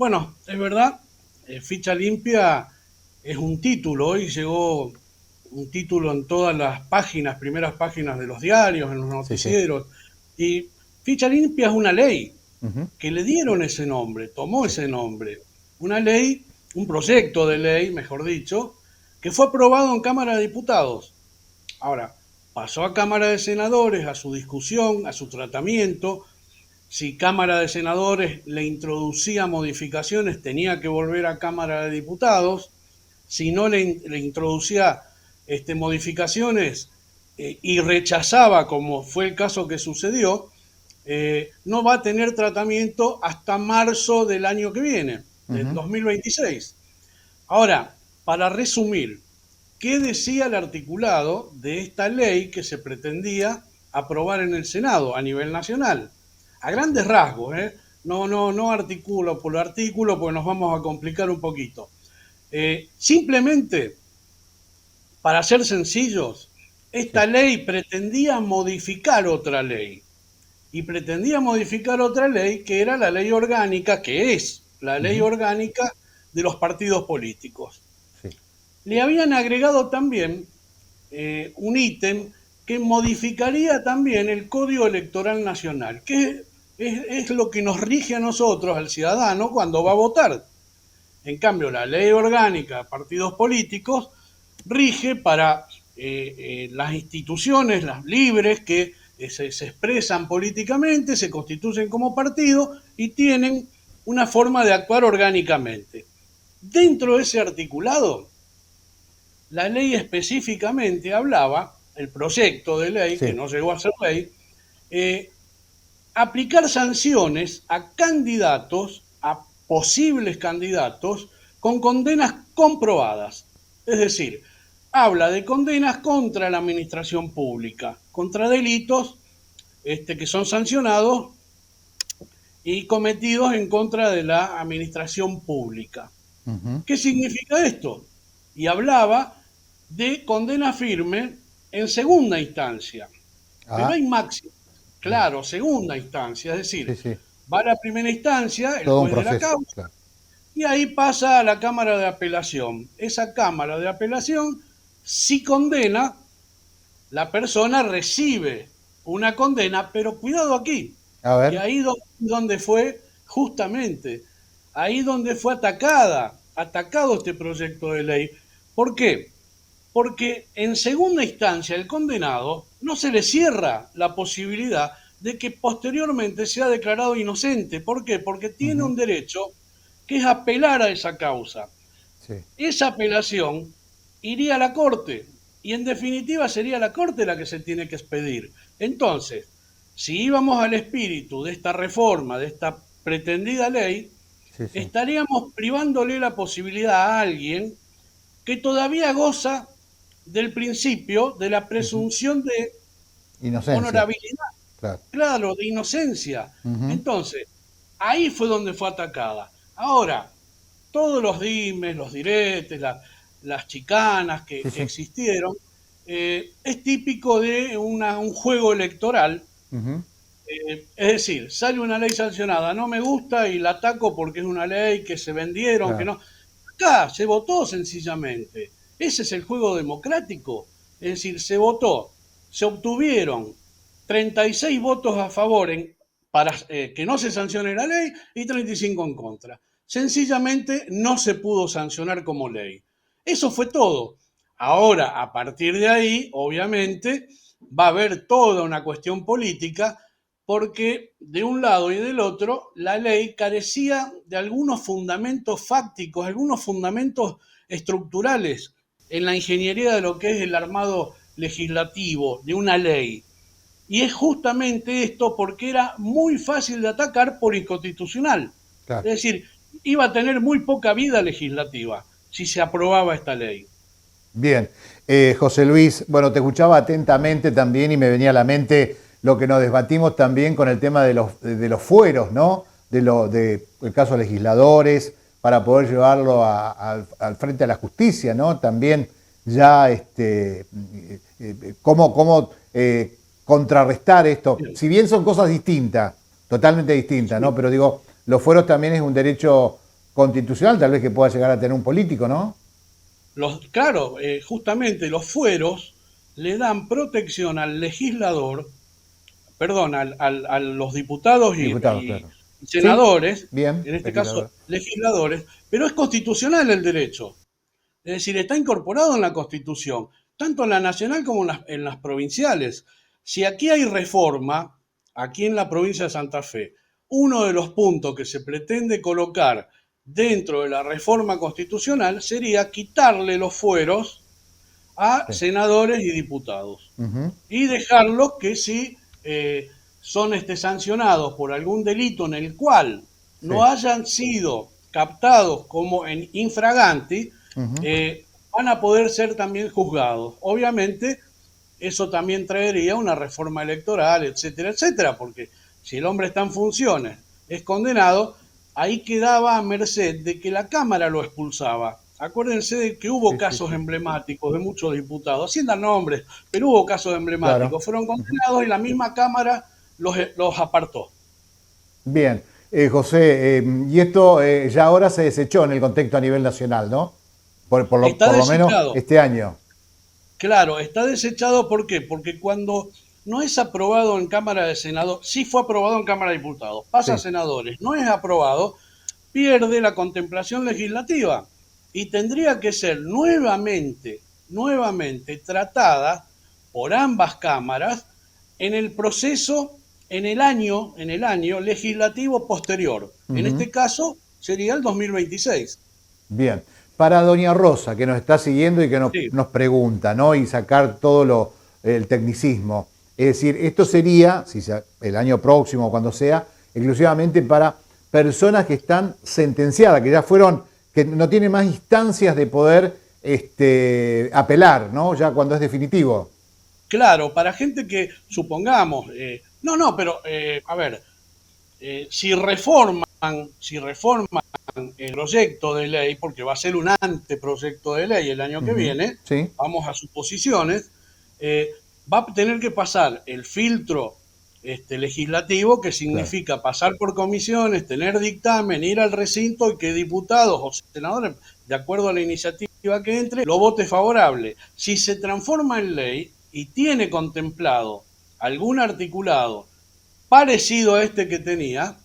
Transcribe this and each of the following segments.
Bueno, es verdad, Ficha Limpia es un título, hoy llegó un título en todas las páginas, primeras páginas de los diarios, en los Sí, sí. noticieros, y Ficha Limpia es una ley Ujú. que le dieron ese nombre, tomó Sí. ese nombre, una ley, un proyecto de ley, mejor dicho, que fue aprobado en Cámara de Diputados. Ahora, pasó a Cámara de Senadores, a su discusión, a su tratamiento. Si Cámara de Senadores le introducía modificaciones, tenía que volver a Cámara de Diputados. Si no le introducía modificaciones y rechazaba, como fue el caso que sucedió, no va a tener tratamiento hasta marzo del año que viene, del Ujú. 2026. Ahora, para resumir, ¿qué decía el articulado de esta ley que se pretendía aprobar en el Senado a nivel nacional? A Sí, sí. grandes rasgos, ¿eh? No artículo por artículo, porque nos vamos a complicar un poquito. Simplemente, para ser sencillos, Sí. esta ley pretendía modificar otra ley. Y pretendía modificar otra ley que era la ley orgánica, que es la ley Ujú. orgánica de los partidos políticos. Sí. Le habían agregado también un ítem que modificaría también el Código Electoral Nacional, que es lo que nos rige a nosotros, al ciudadano, cuando va a votar. En cambio, la ley orgánica de partidos políticos rige para las instituciones, las libres, que se expresan políticamente, se constituyen como partido y tienen una forma de actuar orgánicamente. Dentro de ese articulado, la ley específicamente hablaba, el proyecto de ley, que Sí. no llegó a ser ley, eh, aplicar sanciones a candidatos, a posibles candidatos, con condenas comprobadas. Es decir, habla de condenas contra la administración pública, contra delitos que son sancionados y cometidos en contra de la administración pública. Ujú. ¿Qué significa esto? Y hablaba de condena firme en segunda instancia, pero Ah, hay máximo, bien. claro, segunda instancia, es Sí, decir, sí. va a la primera instancia, el Todo un juez de la proceso, causa, claro. y ahí pasa a la Cámara de Apelación. Esa Cámara de Apelación, si condena, la persona recibe una condena, pero cuidado aquí, A que ver. ahí donde fue justamente, ahí donde fue atacado este proyecto de ley. ¿Por qué? Porque en segunda instancia el condenado no se le cierra la posibilidad de que posteriormente sea declarado inocente. ¿Por qué? Porque tiene Ujú. un derecho que es apelar a esa causa. Sí. Esa apelación iría a la Corte y en definitiva sería la Corte la que se tiene que expedir. Entonces, si íbamos al espíritu de esta reforma, de esta pretendida ley, Sí, sí. estaríamos privándole la posibilidad a alguien que todavía goza del principio de la Ujú. presunción de Inocencia, honorabilidad, claro. claro, de inocencia. Ujú. Entonces, ahí fue donde fue atacada. Ahora, todos los dimes, los diretes, las chicanas Sí, que sí. existieron, es típico de un juego electoral. Ujú. Es decir, sale una ley sancionada, no me gusta y la ataco porque es una ley que se vendieron, que Claro. no. Acá se votó sencillamente. Ese es el juego democrático. Es decir, se votó, se obtuvieron 36 votos a favor para que no se sancione la ley y 35 en contra. Sencillamente no se pudo sancionar como ley. Eso fue todo. Ahora, a partir de ahí, obviamente, va a haber toda una cuestión política porque de un lado y del otro la ley carecía de algunos fundamentos fácticos, algunos fundamentos estructurales en la ingeniería de lo que es el armado legislativo de una ley. Y es justamente esto porque era muy fácil de atacar por inconstitucional. Claro. Es decir, iba a tener muy poca vida legislativa si se aprobaba esta ley. Bien, José Luis, bueno, te escuchaba atentamente también y me venía a la mente lo que nos debatimos también con el tema de los fueros, ¿no? De el caso de legisladores, para poder llevarlo al frente a la justicia, ¿no? También ya, cómo contrarrestar esto. Bien. Si bien son cosas distintas, totalmente distintas, ¿no? Sí, Pero digo, los fueros también es un derecho constitucional tal vez que pueda llegar a tener un político, ¿no? Claro, justamente los fueros le dan protección al legislador, perdón, a los diputados Diputados, claro. y Sí, senadores, bien, en este caso legislador. legisladores, pero es constitucional el derecho. Es decir, está incorporado en la Constitución, tanto en la nacional como en las provinciales. Si aquí hay reforma, aquí en la provincia de Santa Fe, uno de los puntos que se pretende colocar dentro de la reforma constitucional sería quitarle los fueros a Sí. senadores y diputados Ujú, y dejarlos que si son sancionados por algún delito en el cual no sí. hayan sido captados como en infraganti, Ujú. van a poder ser también juzgados. Obviamente, eso también traería una reforma electoral, etcétera, etcétera, porque si el hombre está en funciones, es condenado, ahí quedaba a merced de que la Cámara lo expulsaba. Acuérdense de que hubo Sí, sí, casos sí. emblemáticos de muchos diputados, sin dar nombres, pero hubo casos Claro. emblemáticos. Fueron Ujú. condenados y la misma Cámara los apartó. Bien. José, y esto ya ahora se desechó en el contexto a nivel nacional, ¿no? Está Por lo menos desechado. este año. Claro, está desechado, ¿por qué? Porque cuando no es aprobado en Cámara de Senadores, sí fue aprobado en Cámara de Diputados, pasa a Sí. senadores, no es aprobado, pierde la contemplación legislativa y tendría que ser nuevamente tratada por ambas cámaras en el proceso, en el año legislativo posterior. En Ujú. este caso sería el 2026. Bien. Para doña Rosa, que nos está siguiendo y que Sí, nos pregunta, ¿no? Y sacar todo el tecnicismo. Es decir, esto sería, si el año próximo o cuando sea, exclusivamente para personas que están sentenciadas, que ya fueron, que no tienen más instancias de poder apelar, ¿no? Ya cuando es definitivo. claro, para gente que, supongamos, no, pero, a ver, si reforman el proyecto de ley, porque va a ser un anteproyecto de ley el año que Ujú. viene, Sí, vamos a suposiciones, eh, va a tener que pasar el filtro legislativo, que claro. significa pasar por comisiones, tener dictamen, ir al recinto y que diputados o senadores, de acuerdo a la iniciativa que entre, lo vote favorable. Si se transforma en ley y tiene contemplado algún articulado parecido a este que tenía,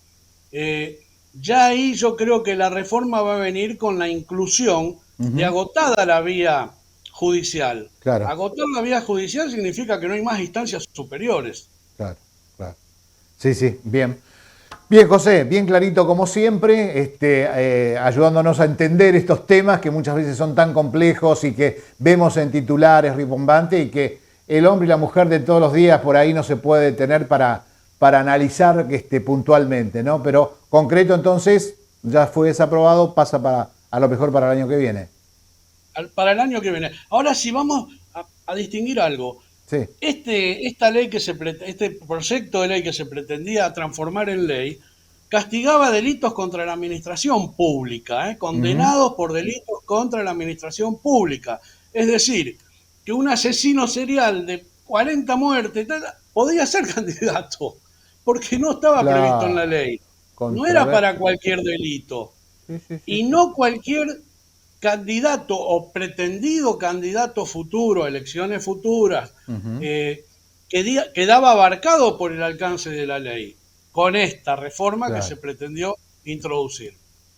eh, ya ahí yo creo que la reforma va a venir con la inclusión de Ujú. agotada la vía judicial. Claro, Agotar la vía judicial significa que no hay más instancias superiores. claro, claro. Sí, sí, bien. Bien, José, bien clarito como siempre, ayudándonos a entender estos temas que muchas veces son tan complejos y que vemos en titulares rimbombantes y que el hombre y la mujer de todos los días por ahí no se puede detener para analizar puntualmente, ¿no? Pero concreto entonces, ya fue desaprobado, pasa a lo mejor para el año que viene. Para el año que viene. Ahora sí vamos a distinguir algo. Sí. Esta ley este proyecto de ley que se pretendía transformar en ley castigaba delitos contra la administración pública, Ujú. condenados por delitos contra la administración pública. Es decir, que un asesino serial de 40 muertes podía ser candidato, porque no estaba previsto en la Claro, ley. No era para controversia. cualquier delito. Sí, sí, sí, Y sí. no cualquier candidato o pretendido candidato futuro a elecciones futuras Ujú. eh, quedaba abarcado por el alcance de la ley con esta reforma que se Claro. pretendió introducir.